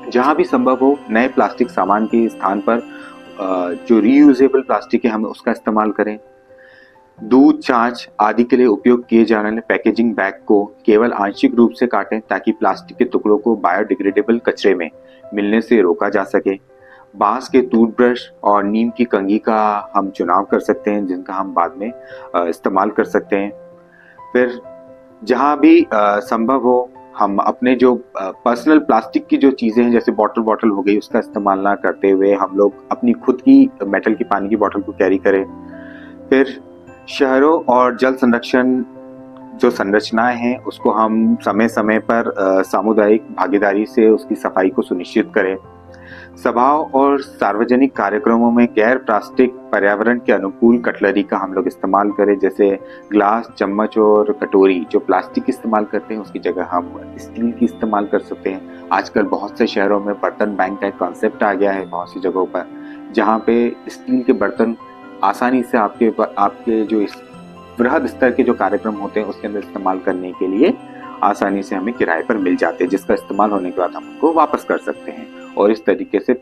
[SPEAKER 1] जहां भी संभव हो नए प्लास्टिक सामान के स्थान पर जो रीयूजेबल प्लास्टिक है हम उसका इस्तेमाल करें। दूध, छाछ आदि के लिए उपयोग किए जाने वाले पैकेजिंग बैग को केवल आंशिक रूप से काटें ताकि प्लास्टिक के टुकड़ों को बायोडिग्रेडेबल कचरे में मिलने से रोका जा सके। बांस के टूथब्रश और नीम की कंघी का हम चुनाव कर सकते हैं जिनका हम बाद में इस्तेमाल कर सकते हैं। फिर जहां भी संभव हो हम अपने जो पर्सनल प्लास्टिक की जो चीज़ें हैं जैसे बॉटल हो गई उसका इस्तेमाल ना करते हुए हम लोग अपनी खुद की मेटल की पानी की बॉटल को कैरी करें। फिर शहरों और जल संरक्षण जो संरचनाएं हैं उसको हम समय समय पर सामुदायिक भागीदारी से उसकी सफाई को सुनिश्चित करें। सभाओं और सार्वजनिक कार्यक्रमों में गैर प्लास्टिक पर्यावरण के अनुकूल कटलरी का हम लोग इस्तेमाल करें, जैसे ग्लास, चम्मच और कटोरी जो प्लास्टिक की इस्तेमाल करते हैं उसकी जगह हम स्टील की इस्तेमाल कर सकते हैं। आजकल बहुत से शहरों में बर्तन बैंक का एक कॉन्सेप्ट आ गया है बहुत सी जगहों पर, जहाँ पे स्टील के बर्तन आसानी से आपके जो इस वृहद स्तर के जो कार्यक्रम होते हैं उसके अंदर इस्तेमाल करने के लिए आसानी से हमें किराए पर मिल जाते हैं, जिसका इस्तेमाल होने के बाद हम उनको वापस कर सकते हैं और इस तरीके से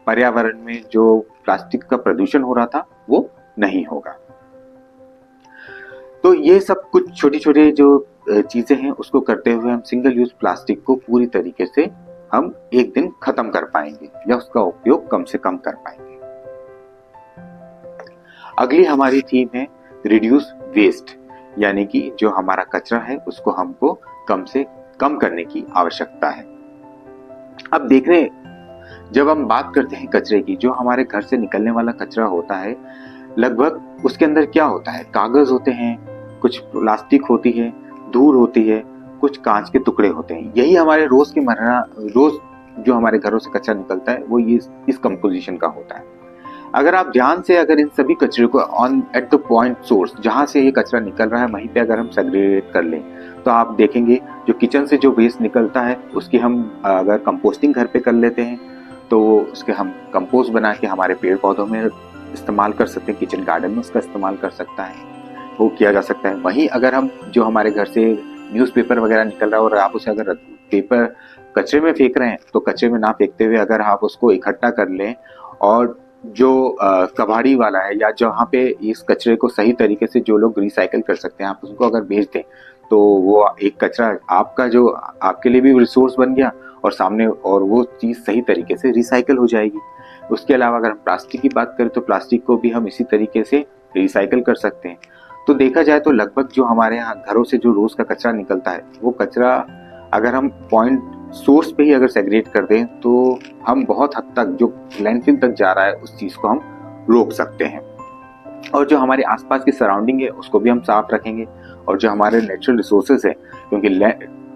[SPEAKER 1] पर्यावरण में जो प्लास्टिक का प्रदूषण हो रहा था वो नहीं होगा। तो ये सब कुछ छोटी छोटी जो चीजें हैं उसको करते हुए हम सिंगल यूज प्लास्टिक को पूरी तरीके से हम एक दिन खत्म कर पाएंगे या उसका उपयोग कम से कम कर पाएंगे। अगली हमारी थीम है रिड्यूस वेस्ट, यानी कि जो हमारा कचरा है उसको हमको कम से कम करने की आवश्यकता है। अब देख रहे जब हम बात करते हैं कचरे की, जो हमारे घर से निकलने वाला कचरा होता है लगभग उसके अंदर क्या होता है, कागज होते हैं, कुछ प्लास्टिक होती है, धूल होती है, कुछ कांच के टुकड़े होते हैं। यही हमारे रोज जो हमारे घरों से कचरा निकलता है वो ये इस कंपोजिशन का होता है। अगर आप ध्यान से अगर इन सभी कचरे को on at the point source जहां से ये कचरा निकल रहा है वहीं पे अगर हम सेग्रीगेट कर लें तो आप देखेंगे जो किचन से जो वेस्ट निकलता है उसकी हम अगर कंपोस्टिंग घर पे कर लेते हैं तो उसके हम कंपोस्ट बना के हमारे पेड़ पौधों में इस्तेमाल कर सकते हैं, किचन गार्डन में उसका इस्तेमाल कर सकता है, वो किया जा सकता है। वहीं अगर हम जो हमारे घर से न्यूज़पेपर वगैरह निकल रहा है और आप उसे अगर पेपर कचरे में फेंक रहे हैं तो कचरे में ना फेंकते हुए अगर आप उसको इकट्ठा कर लें और जो कबाड़ी वाला है या जहाँ पे इस कचरे को सही तरीके से जो लोग रिसाइकल कर सकते हैं आप उसको अगर भेज दें तो वो एक कचरा आपका जो आपके लिए भी रिसोर्स बन गया और सामने और वो चीज़ सही तरीके से रिसाइकल हो जाएगी। उसके अलावा अगर हम प्लास्टिक की बात करें तो प्लास्टिक को भी हम इसी तरीके से रिसाइकल कर सकते हैं। तो देखा जाए तो लगभग जो हमारे यहाँ घरों से जो रोज का कचरा निकलता है वो कचरा अगर हम पॉइंट सोर्स पे ही अगर सेग्रीगेट कर दें तो हम बहुत हद तक जो लैंडफिल तक जा रहा है उस चीज को हम रोक सकते हैं। और जो हमारे आसपास की सराउंडिंग है उसको भी हम साफ रखेंगे और जो हमारे नेचुरल रिसोर्सेज है, क्योंकि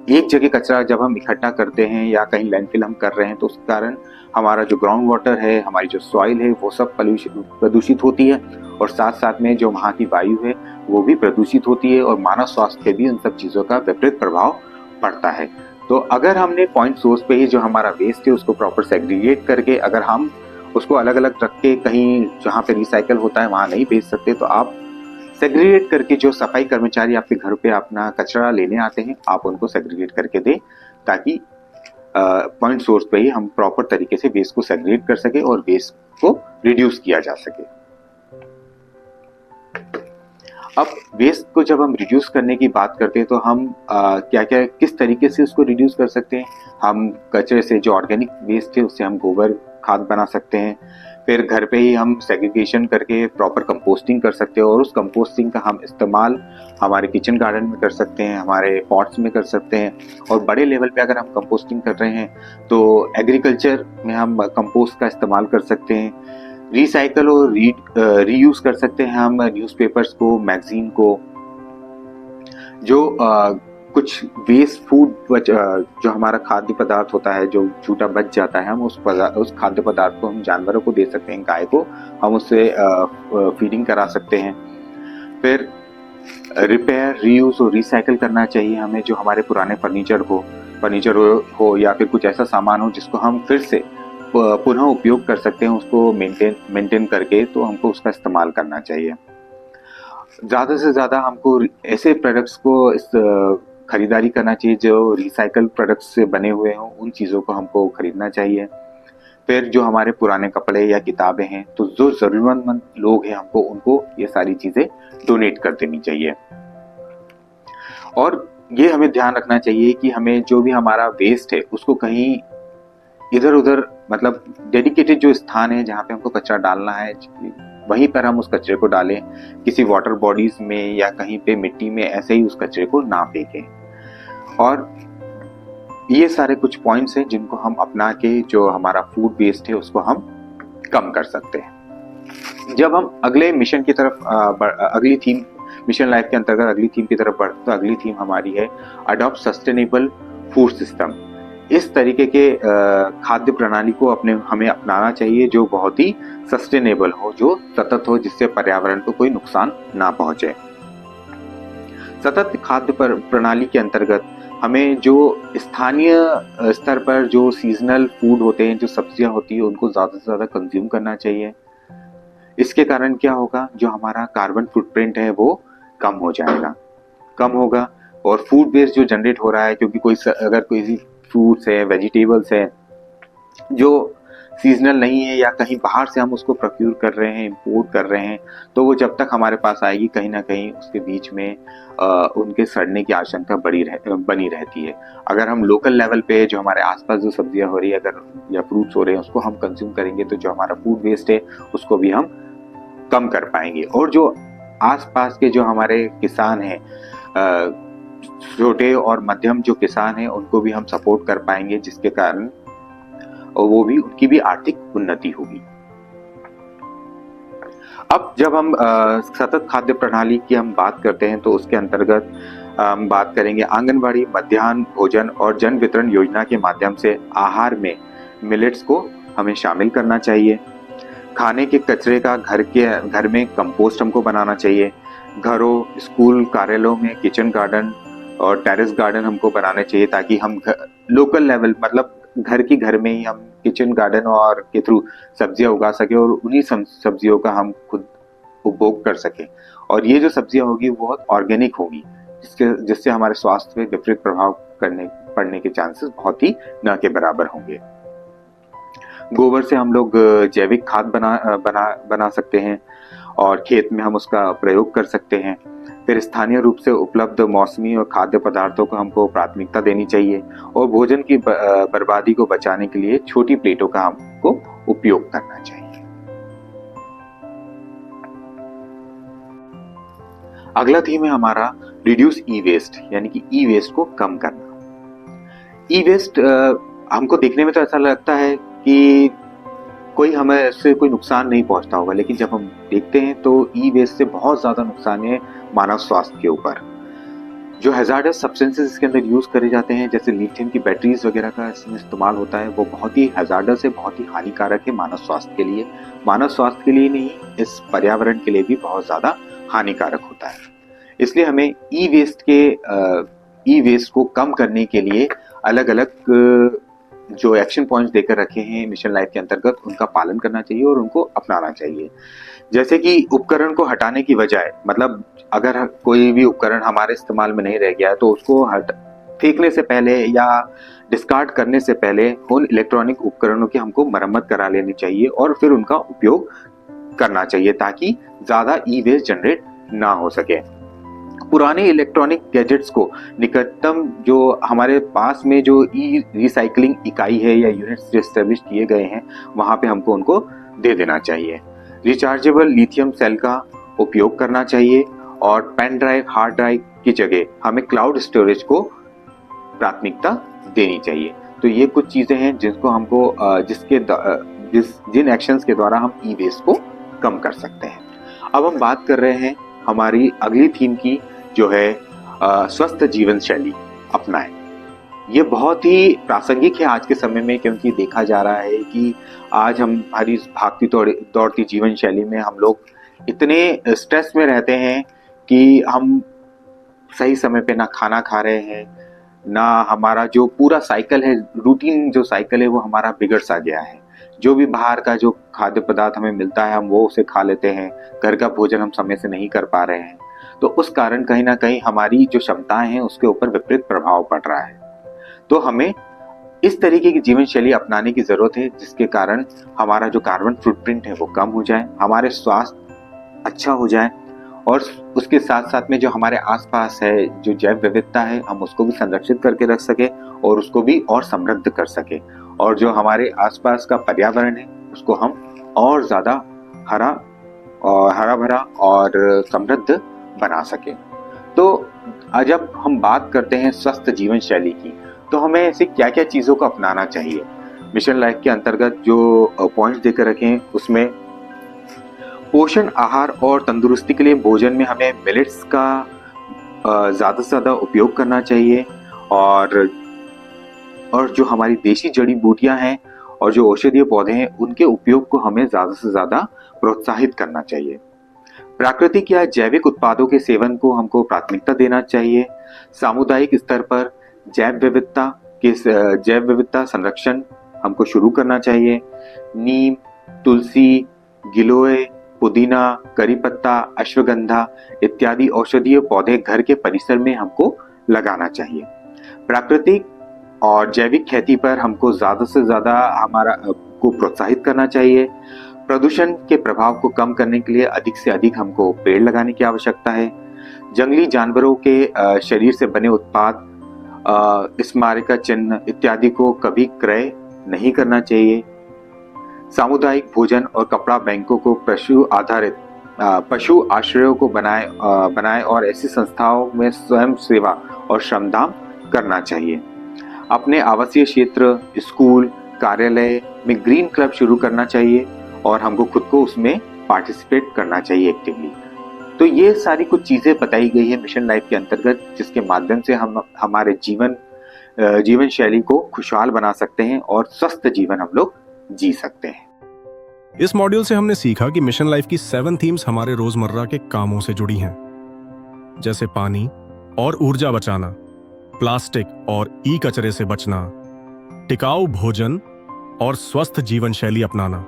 [SPEAKER 1] एक जगह कचरा जब हम इकट्ठा करते हैं या कहीं लैंडफिल हम कर रहे हैं तो उस कारण हमारा जो ग्राउंड वाटर है, हमारी जो सॉइल है वो सब प्रदूषित होती है और साथ साथ में जो वहाँ की वायु है वो भी प्रदूषित होती है और मानव स्वास्थ्य पे भी उन सब चीज़ों का विपरीत प्रभाव पड़ता है। तो अगर हमने पॉइंट सोर्स पे ही जो हमारा वेस्ट है उसको प्रॉपर सेग्रीगेट करके अगर हम उसको अलग अलग रख के कहीं जहाँ पे रिसाइकल होता है वहाँ नहीं भेज सकते तो आप सेग्रीगेट करके जो सफाई कर्मचारी आपके घर पे अपना कचरा लेने आते हैं आप उनको सेग्रीगेट करके दें ताकि पॉइंट सोर्स पे ही हम प्रॉपर तरीके से वेस्ट को सेग्रीगेट कर सके और वेस्ट को रिड्यूस किया जा सके। अब वेस्ट को जब हम रिड्यूस करने की बात करते हैं तो हम क्या क्या किस तरीके से उसको रिड्यूस कर सकते हैं। हम कचरे से जो ऑर्गेनिक वेस्ट है उससे हम गोबर खाद बना सकते हैं। फिर घर पे ही हम सेग्रीगेशन करके प्रॉपर कंपोस्टिंग कर सकते हैं और उस कंपोस्टिंग का हम इस्तेमाल हमारे किचन गार्डन में कर सकते हैं, हमारे पॉट्स में कर सकते हैं। और बड़े लेवल पे अगर हम कंपोस्टिंग कर रहे हैं तो एग्रीकल्चर में हम कंपोस्ट का इस्तेमाल कर सकते हैं। रिसाइकल और रीयूज कर सकते हैं हम न्यूज़पेपर्स को, मैगजीन को। जो कुछ वेस्ट फूड जो हमारा खाद्य पदार्थ होता है जो छूटा बच जाता है हम उस खाद्य पदार्थ को हम जानवरों को दे सकते हैं, गाय को हम उससे फीडिंग करा सकते हैं। फिर रिपेयर, रीयूज और रिसाइकल करना चाहिए हमें। जो हमारे पुराने फर्नीचर हो या फिर कुछ ऐसा सामान हो जिसको हम फिर से पुनः उपयोग कर सकते हैं, उसको मेंटेन करके तो हमको उसका इस्तेमाल करना चाहिए। ज़्यादा से ज़्यादा हमको ऐसे प्रोडक्ट्स को खरीदारी करना चाहिए जो रिसाइकल प्रोडक्ट्स से बने हुए हों, उन चीज़ों को हमको खरीदना चाहिए। फिर जो हमारे पुराने कपड़े या किताबें हैं तो जो ज़रूरतमंद लोग हैं हमको उनको ये सारी चीज़ें डोनेट कर देनी चाहिए। और ये हमें ध्यान रखना चाहिए कि हमें जो भी हमारा वेस्ट है उसको कहीं इधर उधर मतलब डेडिकेटेड जो स्थान है जहाँ पे हमको कचरा डालना है वहीं पर हम उस कचरे को डालें। किसी वाटर बॉडीज में या कहीं पे मिट्टी में ऐसे ही उस कचरे को ना फेंकें। और ये सारे कुछ पॉइंट्स हैं जिनको हम अपना के जो हमारा फूड वेस्ट है उसको हम कम कर सकते हैं। जब हम अगले मिशन की तरफ अगली थीम मिशन लाइफ के अंतर्गत अगली थीम की तरफ बढ़ते तो अगली थीम हमारी है अडॉप्ट सस्टेनेबल फूड सिस्टम। इस तरीके के खाद्य प्रणाली को हमें अपनाना चाहिए जो बहुत ही सस्टेनेबल हो, जो सतत हो, जिससे पर्यावरण को कोई नुकसान ना पहुंचे। सतत खाद्य प्रणाली के अंतर्गत हमें जो स्थानीय स्तर पर जो सीजनल फूड होते हैं, जो सब्जियां होती है, उनको ज्यादा से ज्यादा कंज्यूम करना चाहिए। इसके कारण क्या होगा, जो हमारा कार्बन फुटप्रिंट है वो कम होगा और फूड वेस्ट जो जनरेट हो रहा है, क्योंकि अगर कोई फ्रूट्स है, वेजिटेबल्स है जो सीजनल नहीं है या कहीं बाहर से हम उसको प्रोक्यूर कर रहे हैं, इंपोर्ट कर रहे हैं, तो वो जब तक हमारे पास आएगी कहीं ना कहीं उसके बीच में उनके सड़ने की आशंका बनी रहती है। अगर हम लोकल लेवल पे जो हमारे आसपास जो सब्जियां हो रही है या फ्रूट्स हो रहे हैं उसको हम कंज्यूम करेंगे तो जो हमारा फूड वेस्ट है उसको भी हम कम कर पाएंगे। और जो आसपास के जो हमारे किसान हैं, छोटे और मध्यम जो किसान हैं, उनको भी हम सपोर्ट कर पाएंगे, जिसके कारण उनकी भी आर्थिक उन्नति होगी। अब जब हम सतत खाद्य प्रणाली की हम बात करते हैं तो उसके अंतर्गत हम बात करेंगे आंगनबाड़ी, मध्याह्न भोजन और जन वितरण योजना के माध्यम से आहार में मिलेट्स को हमें शामिल करना चाहिए। खाने के कचरे का घर में कंपोस्ट हमको बनाना चाहिए। घरों, स्कूल, कार्यालयों में किचन गार्डन और टेरेस गार्डन हमको बनाने चाहिए, ताकि हम लोकल लेवल मतलब घर में ही हम किचन गार्डन और के थ्रू सब्जियां उगा सके और उन्हीं सब्जियों का हम खुद उपभोग कर सके। और ये जो सब्जियां होगी वो बहुत ऑर्गेनिक होगी, जिससे हमारे स्वास्थ्य पे विपरीत प्रभाव पड़ने के चांसेस बहुत ही न के बराबर होंगे। गोबर से हम लोग जैविक खाद बना सकते हैं और खेत में हम उसका प्रयोग कर सकते हैं। फिर स्थानीय रूप से उपलब्ध मौसमी और खाद्य पदार्थों को हमको प्राथमिकता देनी चाहिए और भोजन की बर्बादी को बचाने के लिए छोटी प्लेटों का हमको उपयोग करना चाहिए। अगला थीम है हमारा रिड्यूस ई वेस्ट, यानी कि ई वेस्ट को कम करना। ई वेस्ट हमको देखने में तो ऐसा लगता है कि हमें इससे कोई नुकसान नहीं पहुंचता होगा, लेकिन जब हम देखते हैं तो ई वेस्ट से बहुत ज्यादा नुकसान है मानव स्वास्थ्य के ऊपर। जो हैजार्डस सब्सटेंसेस इसके अंदर यूज करे जाते हैं, जैसे लिथियम की बैटरीज वगैरह का इसमें इस्तेमाल होता है, वो बहुत ही हैजार्डस है, बहुत ही हानिकारक है मानव स्वास्थ्य के लिए। मानव स्वास्थ्य के लिए नहीं, इस पर्यावरण के लिए भी बहुत ज्यादा हानिकारक होता है। इसलिए हमें ई वेस्ट को कम करने के लिए अलग अलग जो एक्शन पॉइंट्स देकर रखे हैं मिशन लाइफ के अंतर्गत, उनका पालन करना चाहिए और उनको अपनाना चाहिए। जैसे कि उपकरण को हटाने की बजाय, मतलब अगर कोई भी उपकरण हमारे इस्तेमाल में नहीं रह गया है तो उसको फेंकने से पहले या डिस्कार्ड करने से पहले उन इलेक्ट्रॉनिक उपकरणों की हमको मरम्मत करा लेनी चाहिए और फिर उनका उपयोग करना चाहिए, ताकि ज्यादा ई वेस्ट जनरेट ना हो सके। पुराने इलेक्ट्रॉनिक गैजेट्स को निकटतम जो हमारे पास में जो ई रिसाइकलिंग इकाई है या यूनिट्स जो एस्टेब्लिश किए गए हैं, वहां पे हमको उनको दे देना चाहिए। रिचार्जेबल लिथियम सेल का उपयोग करना चाहिए और पेन ड्राइव, हार्ड ड्राइव की जगह हमें क्लाउड स्टोरेज को प्राथमिकता देनी चाहिए। तो ये कुछ चीजें हैं जिनको हमको जिन एक्शंस के द्वारा हम ई वेस्ट को कम कर सकते हैं। अब हम बात कर रहे हैं हमारी अगली थीम की, जो है स्वस्थ जीवन शैली अपनाएं। ये बहुत ही प्रासंगिक है आज के समय में, क्योंकि देखा जा रहा है कि आज हमारी भागती दौड़ती जीवन शैली में हम लोग इतने स्ट्रेस में रहते हैं कि हम सही समय पे ना खाना खा रहे हैं, ना हमारा जो पूरा साइकिल है, रूटीन जो साइकिल है वो हमारा बिगड़ सा गया है। जो भी बाहर का जो खाद्य पदार्थ हमें मिलता है हम वो उसे खा लेते हैं, घर का भोजन हम समय से नहीं कर पा रहे हैं, तो उस कारण कहीं ना कहीं हमारी जो क्षमताएं हैं उसके ऊपर विपरीत प्रभाव पड़ रहा है। तो हमें इस तरीके की जीवन शैली अपनाने की जरूरत है जिसके कारण हमारा जो कार्बन फुटप्रिंट है वो कम हो जाए, हमारे स्वास्थ्य अच्छा हो जाए और उसके साथ साथ में जो हमारे आसपास है, जो जैव विविधता है, हम उसको भी संरक्षित करके रख सके और उसको भी और समृद्ध कर सके, और जो हमारे आसपास का पर्यावरण है उसको हम और ज्यादा हरा भरा और समृद्ध बना सके। तो जब हम बात करते हैं स्वस्थ जीवन शैली की, तो हमें ऐसे क्या क्या चीज़ों को अपनाना चाहिए। मिशन लाइफ के अंतर्गत जो पॉइंट्स देकर रखे हैं उसमें पोषण आहार और तंदुरुस्ती के लिए भोजन में हमें मिलेट्स का ज़्यादा से ज़्यादा उपयोग करना चाहिए, और जो हमारी देशी जड़ी बूटियां हैं और जो औषधीय पौधे हैं उनके उपयोग को हमें ज़्यादा से ज़्यादा प्रोत्साहित करना चाहिए। प्राकृतिक या जैविक उत्पादों के सेवन को हमको प्राथमिकता देना चाहिए। सामुदायिक स्तर पर जैव विविधता संरक्षण हमको शुरू करना चाहिए। नीम, तुलसी, गिलोय, पुदीना, करी पत्ता, अश्वगंधा इत्यादि औषधीय पौधे घर के परिसर में हमको लगाना चाहिए। प्राकृतिक और जैविक खेती पर हमको ज़्यादा से ज़्यादा को प्रोत्साहित करना चाहिए। प्रदूषण के प्रभाव को कम करने के लिए अधिक से अधिक हमको पेड़ लगाने की आवश्यकता है। जंगली जानवरों के शरीर से बने उत्पाद, स्मारक चिन्ह इत्यादि को कभी क्रय नहीं करना चाहिए। सामुदायिक भोजन और कपड़ा बैंकों को पशु आश्रयों को बनाए और ऐसी संस्थाओं में स्वयं सेवा और श्रमदान करना चाहिए। अपने आवासीय क्षेत्र, स्कूल, कार्यालय में ग्रीन क्लब शुरू करना चाहिए और हमको खुद को उसमें पार्टिसिपेट करना चाहिए एक्टिवली। तो ये सारी कुछ चीजें बताई गई है मिशन लाइफ के अंतर्गत, जिसके माध्यम से हम हमारे जीवन शैली को खुशहाल बना सकते हैं और स्वस्थ जीवन हम लोग जी सकते हैं।
[SPEAKER 2] इस मॉड्यूल से हमने सीखा कि मिशन लाइफ की 7 थीम्स हमारे रोजमर्रा के कामों से जुड़ी हैं, जैसे पानी और ऊर्जा बचाना, प्लास्टिक और ई कचरे से बचना, टिकाऊ भोजन और स्वस्थ जीवन शैली अपनाना।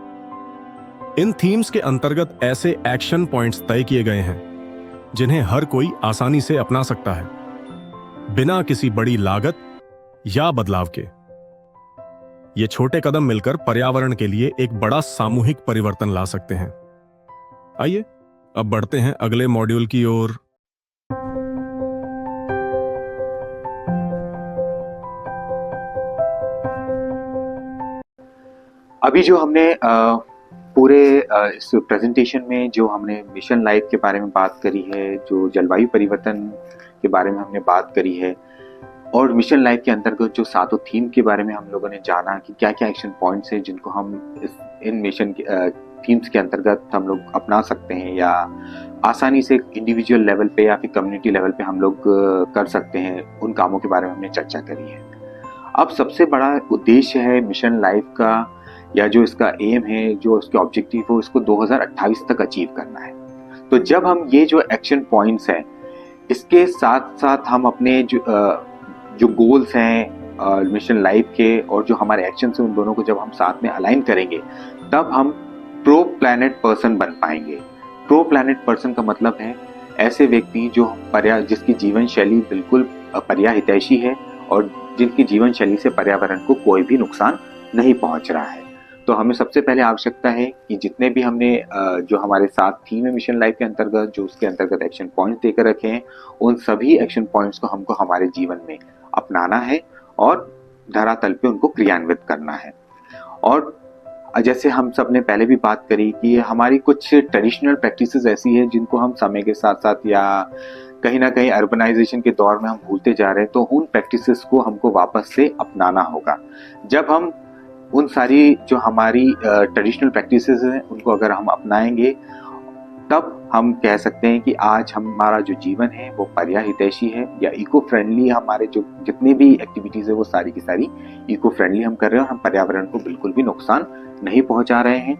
[SPEAKER 2] इन थीम्स के अंतर्गत ऐसे एक्शन पॉइंट्स तय किए गए हैं जिन्हें हर कोई आसानी से अपना सकता है, बिना किसी बड़ी लागत या बदलाव के। ये छोटे कदम मिलकर पर्यावरण के लिए एक बड़ा सामूहिक परिवर्तन ला सकते हैं। आइए अब बढ़ते हैं अगले मॉड्यूल की ओर।
[SPEAKER 1] अभी जो हमने पूरे इस प्रेजेंटेशन में जो हमने मिशन लाइफ के बारे में बात करी है, जो जलवायु परिवर्तन के बारे में हमने बात करी है, और मिशन लाइफ के अंतर्गत जो 7 थीम के बारे में हम लोगों ने जाना कि क्या क्या एक्शन पॉइंट्स हैं जिनको हम इन मिशन थीम्स के अंतर्गत हम लोग अपना सकते हैं या आसानी से इंडिविजुअल लेवल पे या फिर कम्युनिटी लेवल पे हम लोग कर सकते हैं, उन कामों के बारे में हमने चर्चा करी है। अब सबसे बड़ा उद्देश्य है मिशन लाइफ का, या जो इसका एम है, जो इसके ऑब्जेक्टिव हो, इसको 2028 तक अचीव करना है। तो जब हम ये जो एक्शन पॉइंट्स हैं इसके साथ साथ हम अपने जो गोल्स हैं मिशन लाइफ के और जो हमारे एक्शंस हैं उन दोनों को जब हम साथ में अलाइन करेंगे तब हम प्रो प्लैनेट पर्सन बन पाएंगे। प्रो प्लैनेट पर्सन का मतलब है ऐसे व्यक्ति जिसकी जीवन शैली बिल्कुल पर्याहितैषी है और जिनकी जीवन शैली से पर्यावरण को कोई भी नुकसान नहीं पहुंच रहा है। तो हमें सबसे पहले आवश्यकता है कि जितने भी हमने जो हमारे साथ थीम है मिशन लाइफ के अंतर्गत, जो उसके अंतर्गत एक्शन पॉइंट्स देकर रखे हैं, उन सभी एक्शन पॉइंट्स को हमको हमारे जीवन में अपनाना है और धरातल पे उनको क्रियान्वित करना है। और जैसे हम सब ने पहले भी बात करी कि हमारी कुछ ट्रेडिशनल प्रैक्टिसेस ऐसी हैं जिनको हम समय के साथ साथ या कहीं ना कहीं अर्बनाइजेशन के दौर में हम भूलते जा रहे हैं, तो उन प्रैक्टिसेस को हमको वापस से अपनाना होगा। जब हम उन सारी जो हमारी ट्रेडिशनल प्रैक्टिसेस हैं उनको अगर हम अपनाएंगे तब हम कह सकते हैं कि आज हमारा जो जीवन है वो पर्याहितैषी है या इको फ्रेंडली। हमारे जो जितनी भी एक्टिविटीज़ है वो सारी की सारी इको फ्रेंडली हम कर रहे हैं और हम पर्यावरण को बिल्कुल भी नुकसान नहीं पहुंचा रहे हैं।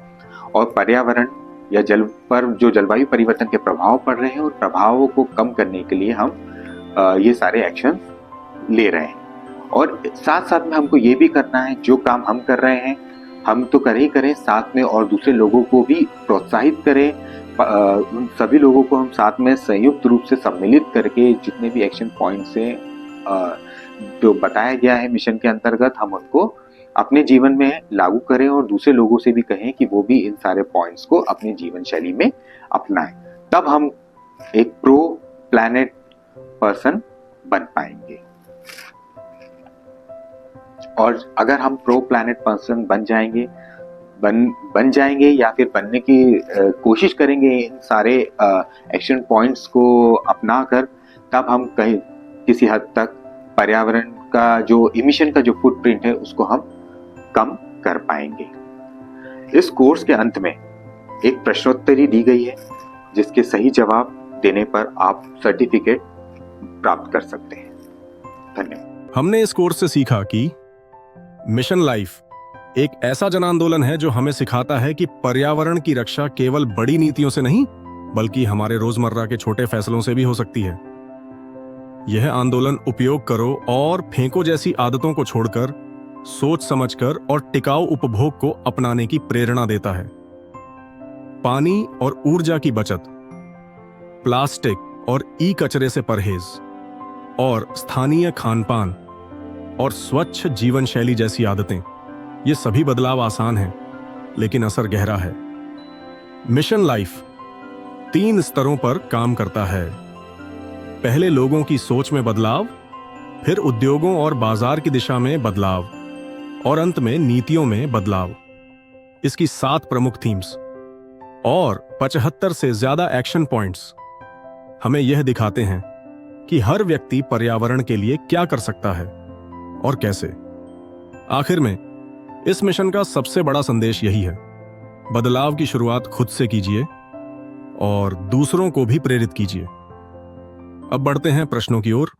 [SPEAKER 1] और पर्यावरण या जल पर जो जलवायु परिवर्तन के प्रभाव पड़ रहे हैं उन प्रभावों को कम करने के लिए हम ये सारे एक्शन ले रहे हैं। और साथ साथ में हमको ये भी करना है, जो काम हम कर रहे हैं हम तो करें साथ में और दूसरे लोगों को भी प्रोत्साहित करें। उन सभी लोगों को हम साथ में संयुक्त रूप से सम्मिलित करके जितने भी एक्शन पॉइंट्स हैं जो बताया गया है मिशन के अंतर्गत, हम उनको अपने जीवन में लागू करें और दूसरे लोगों से भी कहें कि वो भी इन सारे पॉइंट्स को अपनी जीवन शैली में अपनाएं। तब हम एक प्रो प्लैनेट पर्सन बन पाएंगे। और अगर हम प्रो प्लैनेट पर्सन बन जाएंगे या फिर बनने की कोशिश करेंगे इन सारे एक्शन पॉइंट्स को अपनाकर, तब हम कहीं किसी हद तक पर्यावरण का जो इमिशन का जो फुटप्रिंट है उसको हम कम कर पाएंगे। इस कोर्स के अंत में एक प्रश्नोत्तरी दी गई है जिसके सही जवाब देने पर आप सर्टिफिकेट प्राप्त कर सकते हैं। धन्यवाद।
[SPEAKER 2] हमने इस कोर्स से सीखा कि मिशन लाइफ एक ऐसा जन आंदोलन है जो हमें सिखाता है कि पर्यावरण की रक्षा केवल बड़ी नीतियों से नहीं बल्कि हमारे रोजमर्रा के छोटे फैसलों से भी हो सकती है। यह आंदोलन उपयोग करो और फेंको जैसी आदतों को छोड़कर सोच समझकर और टिकाऊ उपभोग को अपनाने की प्रेरणा देता है। पानी और ऊर्जा की बचत, प्लास्टिक और ई कचरे से परहेज और स्थानीय खानपान और स्वच्छ जीवन शैली जैसी आदतें, ये सभी बदलाव आसान हैं लेकिन असर गहरा है। मिशन लाइफ 3 स्तरों पर काम करता है। पहले लोगों की सोच में बदलाव, फिर उद्योगों और बाजार की दिशा में बदलाव और अंत में नीतियों में बदलाव। इसकी 7 प्रमुख थीम्स और 75 से ज्यादा एक्शन पॉइंट्स हमें यह दिखाते हैं कि हर व्यक्ति पर्यावरण के लिए क्या कर सकता है और कैसे। आखिर में इस मिशन का सबसे बड़ा संदेश यही है: बदलाव की शुरुआत खुद से कीजिए और दूसरों को भी प्रेरित कीजिए। अब बढ़ते हैं प्रश्नों की ओर।